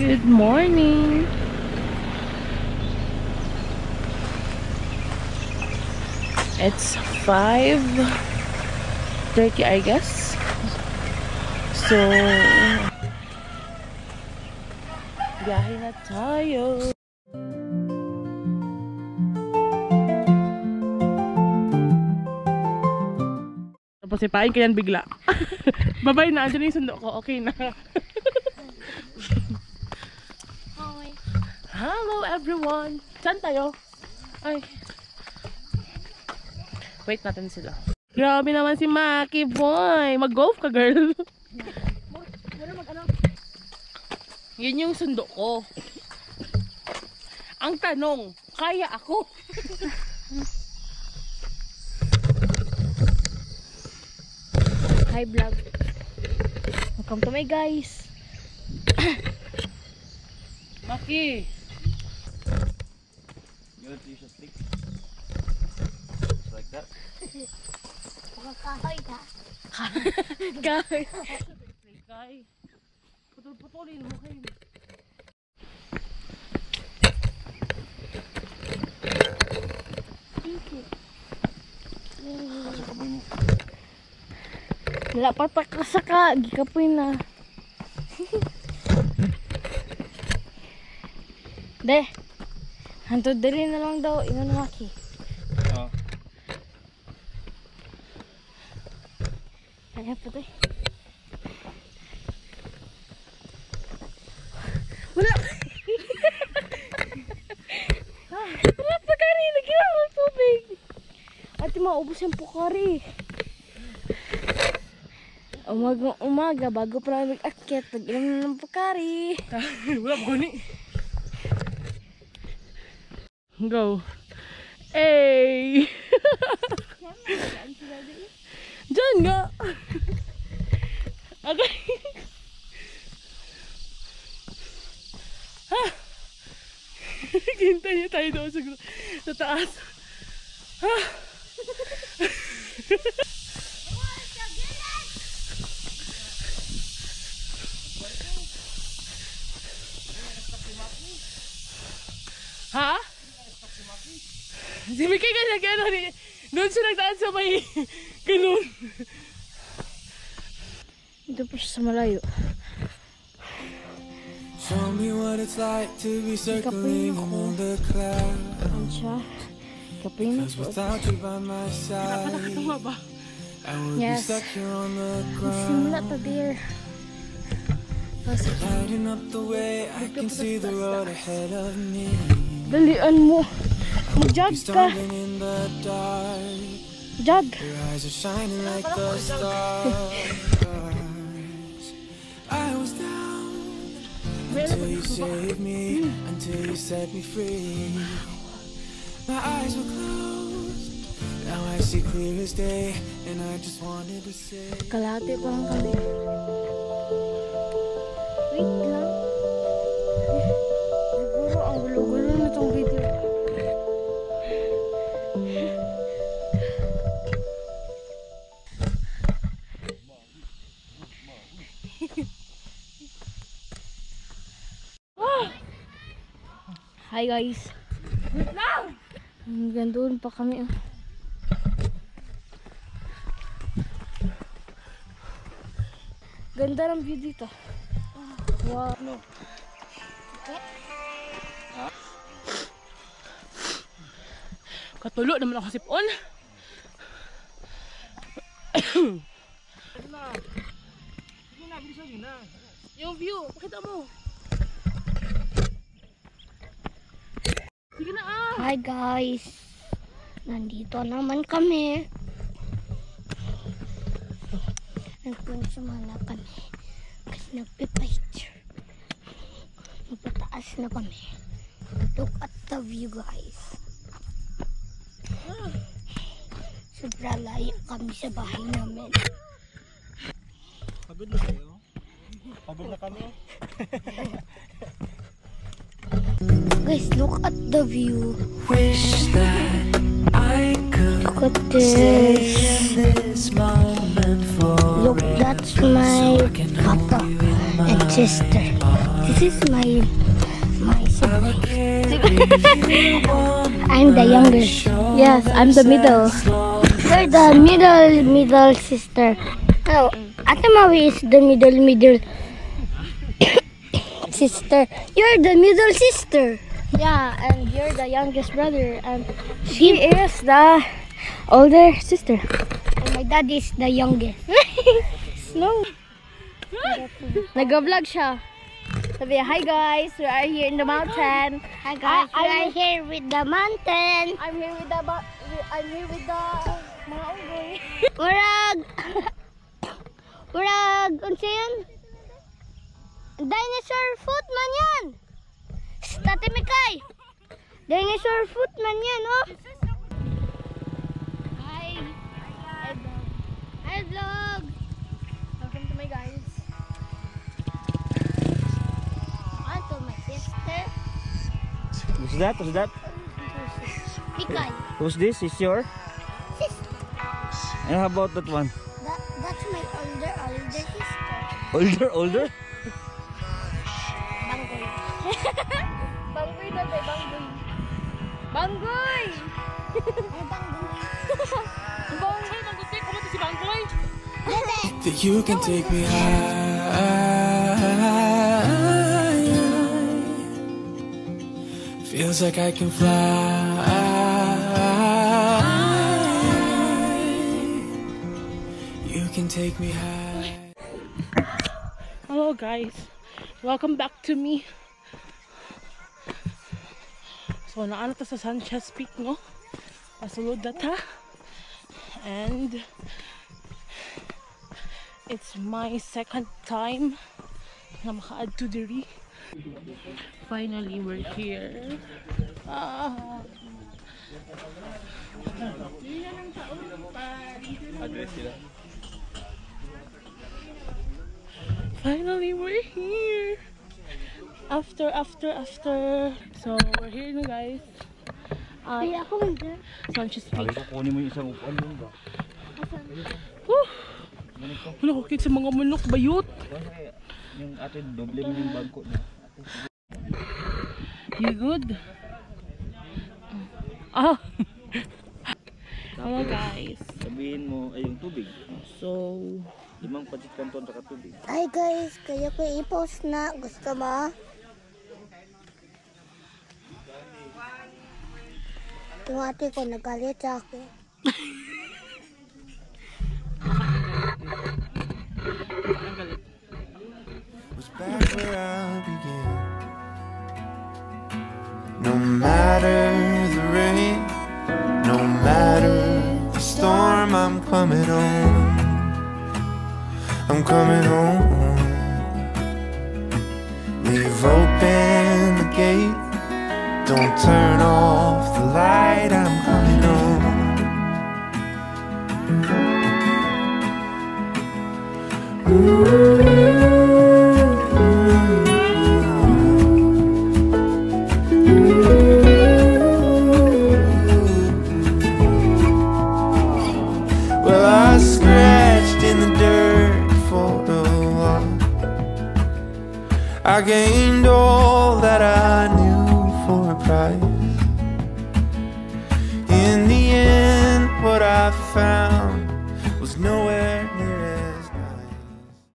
Good morning. It's 5:30, I guess. So, biyahe na tayo. Tapos sipain ka yan bigla. Babay na, andyan yung sundo ko. Okay na. Hello everyone! Saan tayo? Ay. Wait natin sila. Grabe naman si Maki boy! Mag-golf ka girl! Yun yung sundo ko. Ang tanong, kaya ako? Hi vlog. Welcome to my guys. Maki! You want to use a stick? Just like that. Kahoy ka. Guys! Guys! Putol-putulin mo kayo. Pasok ka mo. Wala pa takasaka. Gikapoy na. De. Hantod dali na lang daw. Ino na Maki. Oo. Kaya pa tayo. Wala. Wala pa kari. Lagyan mo ng tubig. Ate maubos yung pukari. Umaga bago pa namin mag-akit. Nag-inom na ng pukari. Wala pa guni. Go. Hey! Diyan nga. Okay. Ha? Hintay niya tayo doon sa taas. Ha? Ha? Si Mickey ka nag-ano, doon siya nagdaan sa may ganun. Ito pa siya sa malayo. Show me what it's like to be circling among the clouds. Ayan siya. Kapin na 'Cause po. without you by my side, Nakakatawa ba? I would be Yes. stuck here on the Simula ground. ta dear. Kasi Lighting up the way, I can see the road ahead of me. dalian mo. Mag-jog Be ka. stumbling in the dark. Jog. Your eyes are shining like the stars. I was down until you saved me, until you set me free. My eyes were closed, now I see clear as day, and I just wanted to say Kalahati pa lang kami. Wait lang. Siguro ang gulo-gulo na itong video. Hi guys. Hanggang doon pa kami. Ganda ng view dito. Wow. No. Katulo naman ako sipon. Yung view, pakita mo. Sige na ah. Hi guys. Nandito naman kami. Nagpunsamana kami. Kasi nagpipicture. Magpataas na kami. Look at the view guys. Sobrang layo kami sa bahay namin. Pagod na kayo? Pagod na kami? Guys, look at the view. wish that I could Look at stay this. in this moment Look, forever. that's my So I can hold papa. you in my And sister. This is my sibling. I'm the youngest. Yes, I'm the middle. You're the middle sister. Oh, Ate Maui is the middle sister. You're the middle sister. Yeah, and you're the youngest brother, and she is the older sister. And my dad is the youngest. No. Nag-vlog siya. Sabi, hi guys, we are here in the mountain. Hi guys, we are here with the mountain. I'm here with the mga unggoy. Murag, unsa yun? Dinosaur foot man yan. Tate Mikay. Dinosaur foot man yan, oh. Hi. Hi vlog. Welcome to my guys. On to my sister. Who's that? Who's that? Mikay. Who's this? Is your? Sister. And how about that one? That's my older sister. Older? Banggoy. Banggoy na tayo, banggoy. Banggoy! Ay, banggoy. Banggoy, manggutik. Kumati si Banggoy. That you can take me high. Feels like I can fly. You can take me high. Hello guys, welcome back to me. So naano ta sa Sanchez Peak, no? Pasulod na ta. And it's my second time na makaad to diri. Finally we're here. Finally we're here. After. So we're here na guys. Ay, ako hindi. Sanchez Peak. Kunin mo yung isang upuan doon ba? Woo! Wala ko kita sa mga manok bayot. Yung atin, doble mo yung bangko niya. You good? Ah! Hello guys. Sabihin mo ay yung tubig. So, 5 patit kanton sa tubig. Hi guys, kaya ko i-post na. Gusto mo? Yung ate ko nagalit sa akin. Was back where I began. No matter the rain, no matter the storm, I'm coming home. I'm coming home. Leave open the gate. Don't turn off the light. I'm coming home. Well, I scratched in the dirt for a while. I gained all